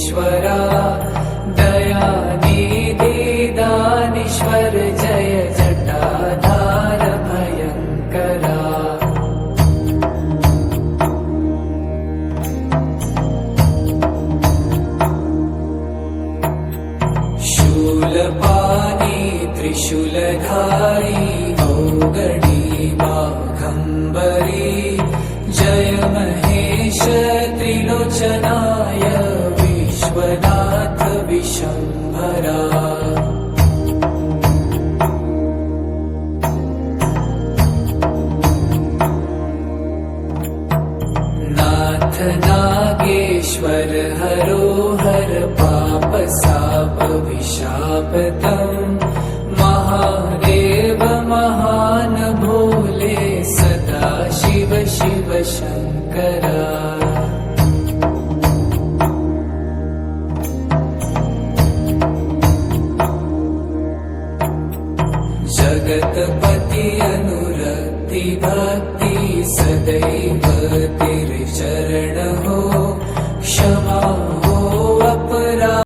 योगेश्वरा दयानिधि दानीश्वर जय जटाधार भयंकरा। शूलपाणी त्रिशूलधारी औगडी बाघंबरी जय महेश त्रिलोचनाय विश्वनाथ विशंभरा। नाथ नागेश्वर हरोहर पाप साप विशापतम् महादेव महान भोले सदा शिव शिव शंकरा। जगतपति अनुरक्ति भक्ति सदैव तेरे चरण हो